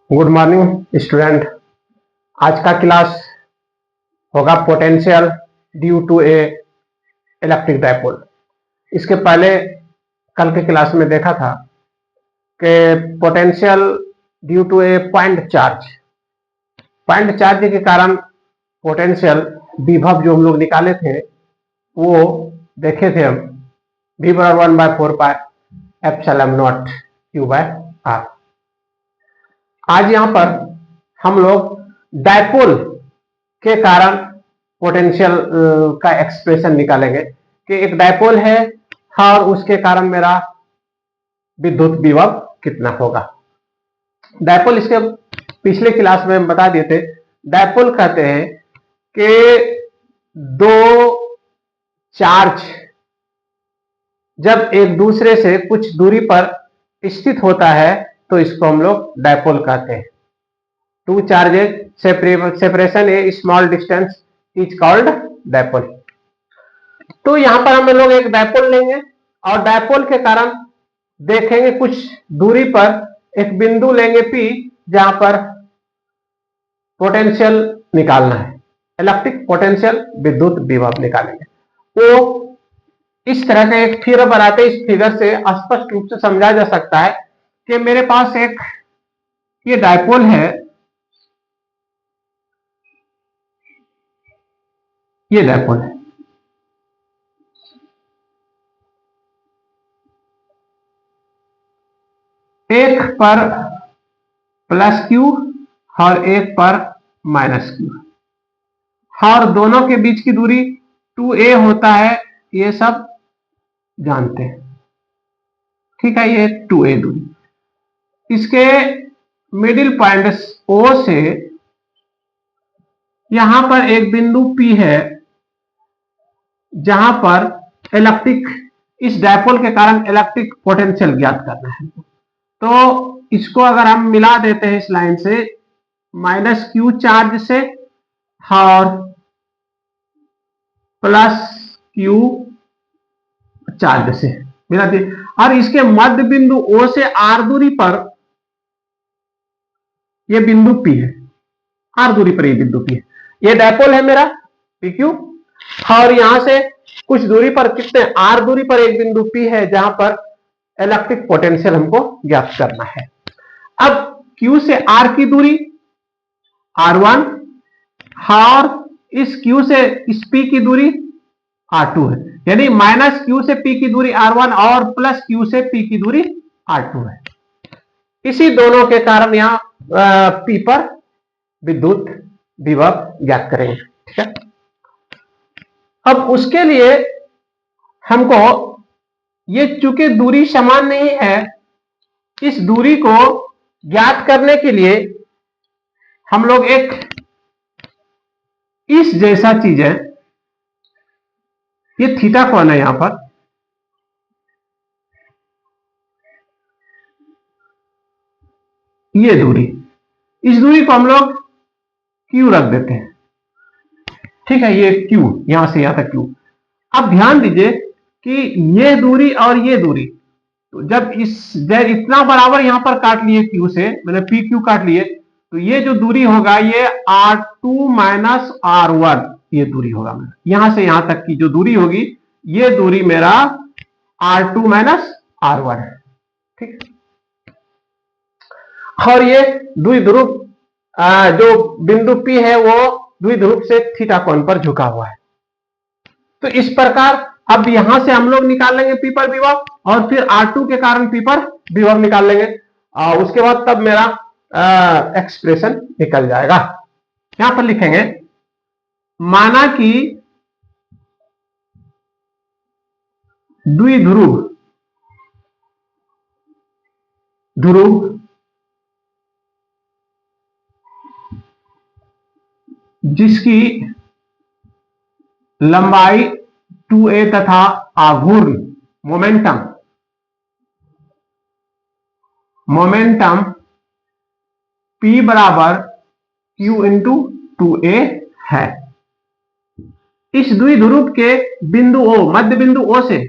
Good morning student. आज का class होगा potential due to a electric dipole. इसके पहले कल के क्लास में देखा था कि potential due to a point charge के कारण पोटेंशियल विभव जो हम लोग निकाले थे वो देखे थे हम, V बराबर 1/4 epsilon naught Q by R। आज यहां पर हम लोग डायपोल के कारण पोटेंशियल का एक्सप्रेशन निकालेंगे कि एक डायपोल है और उसके कारण मेरा विद्युत विभव कितना होगा। डायपोल इसके पिछले क्लास में हम बता दिए थे। डायपोल कहते हैं कि दो चार्ज जब एक दूसरे से कुछ दूरी पर स्थित होता है तो इसको हम लोग डायपोल कहते हैं। Two charges separation A small distance is called dipole. तो यहां पर हम लोग एक डायपोल लेंगे और डायपोल के कारण देखेंगे कुछ दूरी पर एक बिंदु लेंगे P, जहां पर पोटेंशियल निकालना है, इलेक्ट्रिक पोटेंशियल विद्युत विभव निकालेंगे। तो इस तरह का एक फिगर बनाते हैं। इस फिगर से स्पष्ट रूप से समझा जा सकता है कि मेरे पास एक ये डायपोल है, ये डायपोल है। एक पर प्लस Q और एक पर माइनस Q, और दोनों के बीच की दूरी 2a होता है, ये सब जानते हैं। ठीक है, ये 2a दूरी। इसके मिडिल पॉइंट O से यहां पर एक बिंदु P है, जहां पर इलेक्ट्रिक, इस डायपोल के कारण इलेक्ट्रिक पोटेंशियल ज्ञात करना है। तो इसको अगर हम मिला देते हैं इस लाइन से माइनस Q चार्ज से और प्लस Q चार्ज से मिला दिए, और इसके मध्य बिंदु O से R दूरी पर यह बिंदु P है, R दूरी पर यह बिंदु P है। यह डायपोल है मेरा PQ, और यहां से कुछ दूरी पर, कितने R दूरी पर एक बिंदु P है जहां पर इलेक्ट्रिक पोटेंशियल हमको ज्ञात करना है। अब Q से R की दूरी R1 और इस Q से इस P की दूरी R2 है, यानी माइनस Q से P की दूरी R1 और प्लस Q से P की दूरी R2 है। इसी दोनों के कारण यहां P पर विद्युत विभव ज्ञात करेंगे। ठीक है, अब उसके लिए हमको, ये चूंकि दूरी समान नहीं है, इस दूरी को ज्ञात करने के लिए हम लोग एक इस जैसा चीज है, ये थीटा कौन है, यहां पर ये दूरी, इस दूरी को हम लोग Q रख देते हैं। ठीक है, ये Q, यहां से यहां तक Q। अब ध्यान दीजिए कि ये दूरी और ये दूरी, तो जब इतना बराबर यहां पर काट लिए Q से, मैंने PQ काट लिए, तो ये जो दूरी होगा ये R2 माइनस R1 ये दूरी होगा मेरा। यहां से यहां तक की जो दूरी होगी ये दूरी मेरा R2 माइनस R1 है। ठीक, और ये द्विध्रुव जो बिंदु P है वो द्विध्रुव से थीटा कोण पर झुका हुआ है। तो इस प्रकार अब यहां से हम लोग निकाल लेंगे P पर विभव, और फिर R2 के कारण P पर विभव निकाल लेंगे, उसके बाद तब मेरा एक्सप्रेशन निकल जाएगा। यहां पर लिखेंगे, माना कि द्विध्रुव जिसकी लंबाई 2a तथा आघूर्ण मोमेंटम P बराबर Q इंटू 2a है। इस द्विध्रुव के बिंदु O, मध्य बिंदु O से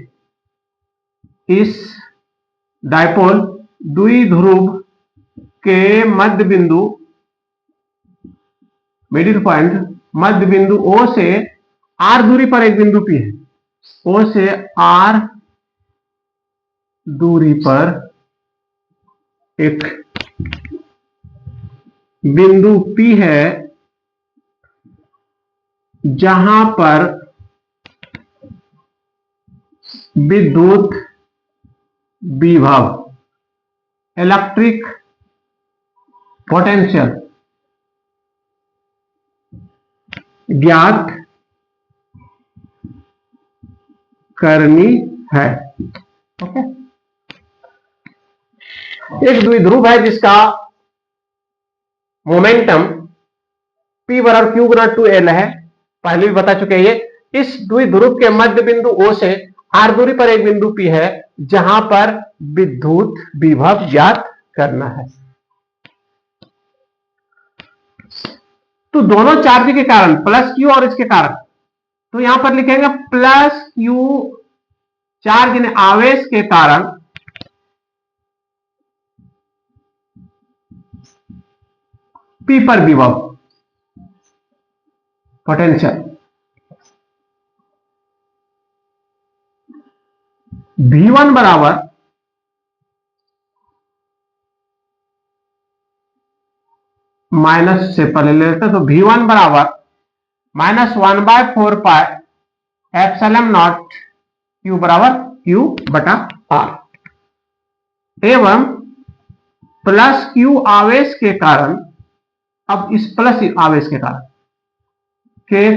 इस डायपोल द्विध्रुव के मध्य बिंदु, मिडिल पॉइंट, मध्य बिंदु O से R दूरी पर एक बिंदु P है। O से R दूरी पर एक बिंदु P है जहां पर विद्युत विभव, इलेक्ट्रिक पोटेंशियल ज्ञात करनी है। ओके, एक द्विध्रुव है जिसका मोमेंटम P बराबर Q गुना 2L है, पहले भी बता चुके हैं ये। इस द्विध्रुव के मध्य बिंदु O से R दूरी पर एक बिंदु P है जहां पर विद्युत विभव ज्ञात करना है। तो दोनों चार्ज के कारण, प्लस Q और इसके कारण, तो यहां पर लिखेंगे प्लस Q चार्ज ने आवेश के कारण P पर विभव, पोटेंशियल V1 बराबर माइनस से पहले ले लेते हैं, तो V1 बराबर -1/4 एप्सिलॉन नॉट Q बराबर Q बटा R, एवं प्लस Q आवेश के कारण, अब इस प्लस आवेश के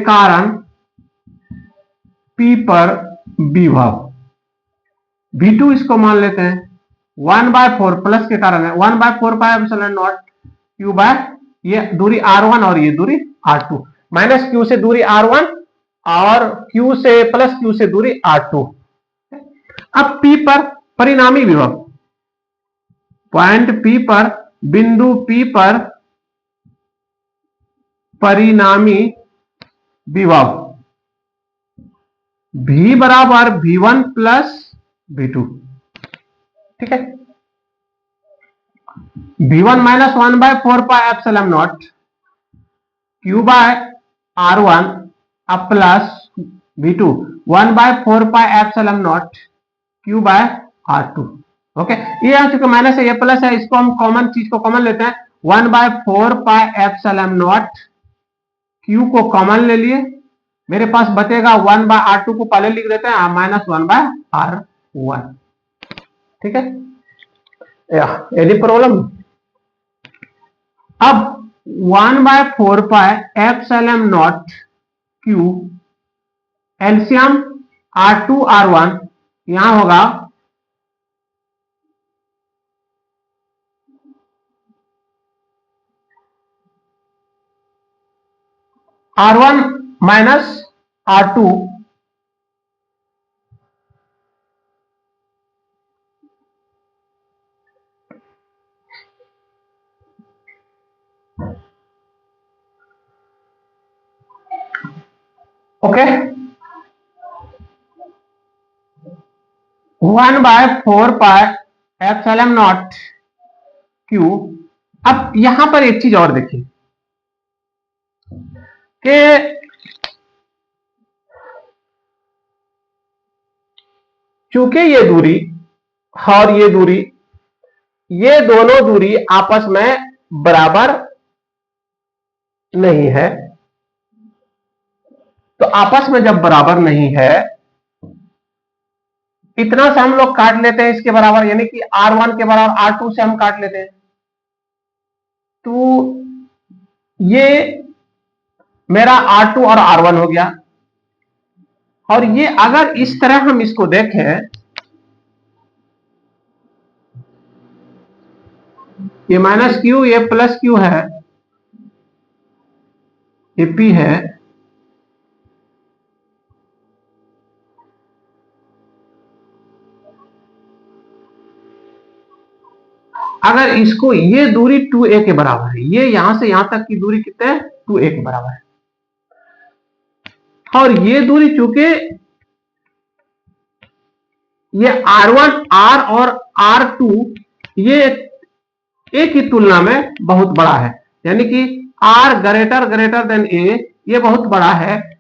कारण P पर विभव, V2 इसको मान लेते हैं 1/4, प्लस के कारण है 1/4 pi epsilon naught Q by, ये दूरी R1 और ये दूरी R2, माइनस Q से दूरी R1 और Q से प्लस Q से दूरी R2। अब P पर परिणामी विभव, पॉइंट P पर, बिंदु P पर परिणामी विभव V बराबर V1 प्लस V2, ठीक है। V1 minus 1/4 pi epsilon naught Q by R1 अब plus V2 1/4 pi epsilon naught Q by R2। Okay, ये आ चुका माइनस है, ये प्लस है, इसको हम कॉमन चीज को कॉमन लेते हैं, 1/4 पाई एप्सिलॉन नॉट Q को कॉमन ले लिए, मेरे पास बचेगा 1/R2 को पहले लिख देते हैं माइनस 1/R1, ठीक है। Any problem? अब 1/4 pi epsilon naught Q LCM R2 R1 यहां होगा R1 minus R2 okay, 1/4 pi epsilon naught Q। अब यहां पर एक चीज और देखिए कि चूंकि ये दूरी और ये दूरी, ये दोनों दूरी आपस में बराबर नहीं है, तो आपस में जब बराबर नहीं है, इतना से हम लोग काट लेते हैं इसके बराबर, यानी कि R1 के बराबर R2 से हम काट लेते हैं, तो ये मेरा R2 और R1 हो गया। और ये अगर इस तरह हम इसको देखें, ये माइनस Q, ये प्लस Q है, ये P है, अगर इसको, ये दूरी 2a के बराबर है, ये यहां से यहां तक की दूरी कितने है, 2a के बराबर है, और ये दूरी चूंकि ये R1 R और R2 ये ए की तुलना में बहुत बड़ा है, यानी कि आर ग्रेटर देन ए, ये बहुत बड़ा है,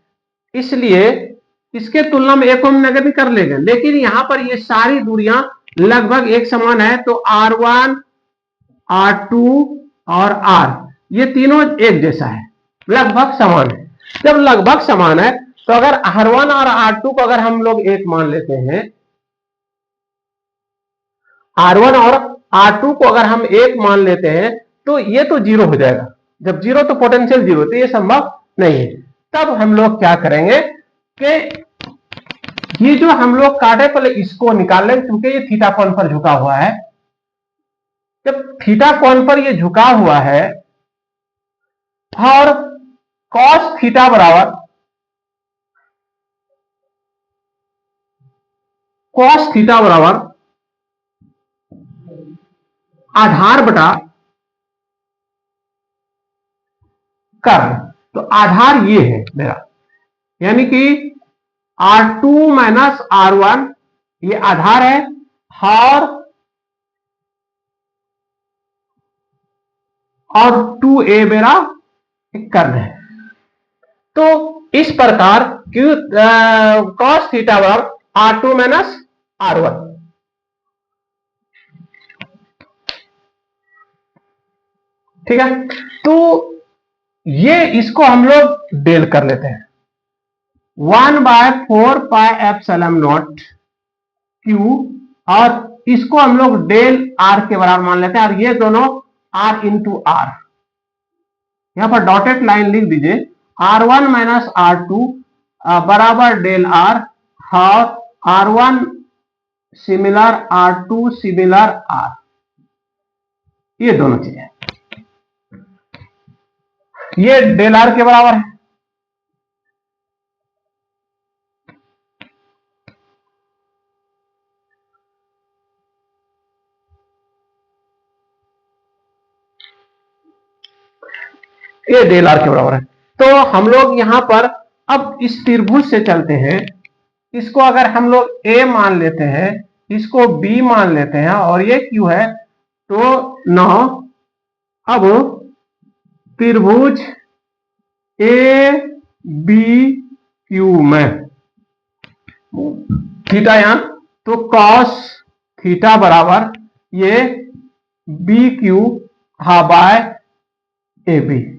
इसलिए इसके तुलना में ए को हम नेगेटिव कर लेंगे। लेकिन यहां पर ये सारी दूरियां लगभग एक समान है, तो R1, R2 और R ये तीनों एक जैसा है, लगभग समान है। जब लगभग समान है तो अगर R1 और R2 को अगर हम लोग एक मान लेते हैं, R1 और R2 को अगर हम एक मान लेते हैं तो ये तो जीरो हो जाएगा। जब जीरो तो पोटेंशियल जीरो, तो ये संभव नहीं है। तब हम लोग क्या करेंगे कि ये जो हम लोग काटे, पहले इसको निकाल लें, क्योंकि ये थीटा कोण पर झुका हुआ है। जब थीटा कोण पर ये झुका हुआ है और कॉस थीटा बराबर आधार बटा कर्ल, तो आधार ये है मेरा, यानी कि R2 माइनस R1 ये आधार है और 2a मेरा कर्ल है। तो इस प्रकार cos थीटा बराबर R2 माइनस R1। ठीक है, तो ये इसको हम लोग डेल कर लेते हैं, 1/4πε0 Q, और इसको हम लोग डेल R के बराबर मान लेते हैं, और ये दोनों R इंटू R, यहां पर डॉटेड लाइन लिख दीजिए, R1 माइनस R2 बराबर डेल R, और R1 similar R2 similar R, ये दोनों चीजें, ये डेल R के बराबर है। ये डेल आर के बराबर है। तो हम लोग यहां पर अब इस त्रिभुज से चलते हैं, इसको अगर हम लोग ए मान लेते हैं, इसको बी मान लेते हैं, और ये क्यू है, तो नौ अब त्रिभुज ए बी क्यू में थीटा यहां, तो कॉस थीटा बराबर ये बी क्यू हा by A B.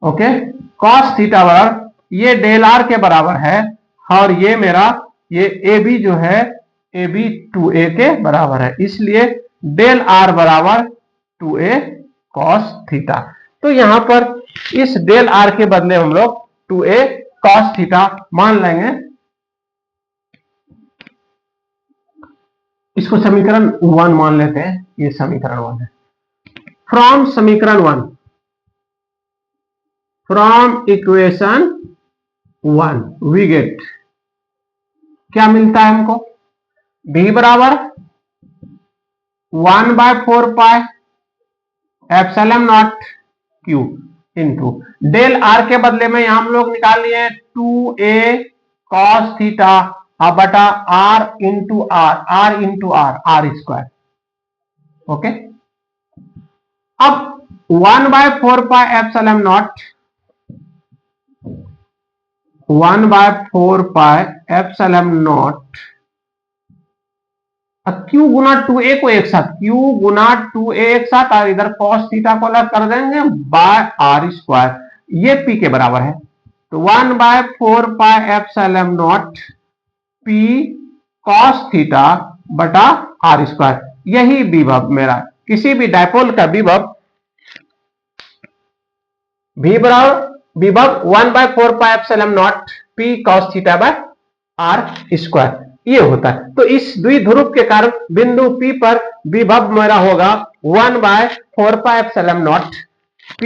Okay, cos theta बराबर ये डेल आर के बराबर है, और ये मेरा ये ए बी जो है ए बी 2a के बराबर है, इसलिए डेल आर बराबर 2a कॉस थीटा। तो यहां पर इस डेल आर के बदले हम लोग 2a कॉस थीटा मान लेंगे। इसको समीकरण 1 मान लेते हैं, ये समीकरण 1 है। फ्रॉम समीकरण 1, फ्रॉम इक्वेशन 1 वी गेट, क्या मिलता है हमको, b बराबर 1/4πε0 q इंटू डेल आर के बदले में यहां हम लोग निकाल लिए 2a cos थीटा बटा r into r r square. Okay, अब 1/4πε0 क्यू गुना 2a को एक साथ, क्यू गुना 2a एक साथ, और इधर cos थीटा को अलग कर देंगे बाय r स्क्वायर, ये p के बराबर है। तो 1/4πε0 p cos थीटा बटा r स्क्वायर, यही विभव मेरा, किसी भी डायपोल का विभव v बराबर विभव 1/4πε0 p cos theta by r square, ये होता है। तो इस द्विध्रुव के कारण बिंदु P पर विभव मेरा होगा 1/4πε0 p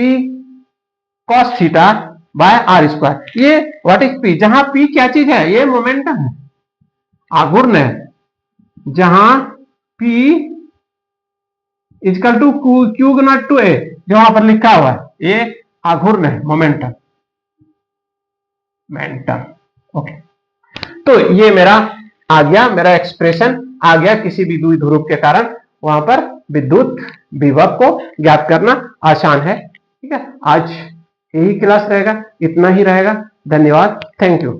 cos theta by r square. ये व्हाट इज P, जहां P क्या चीज है, ये मोमेंटम है, आघूर्ण है, जहां P इक्वल टू Q गुना 2a जो वहां पर लिखा हुआ है, ये आघूर्ण है, मोमेंटम। ओके, तो ये मेरा आ गया, मेरा एक्सप्रेशन आ गया किसी भी द्विध्रुव के कारण, वहां पर विद्युत विभव को ज्ञात करना आसान है। ठीक है, आज यही क्लास रहेगा, इतना ही रहेगा। धन्यवाद, थैंक यू।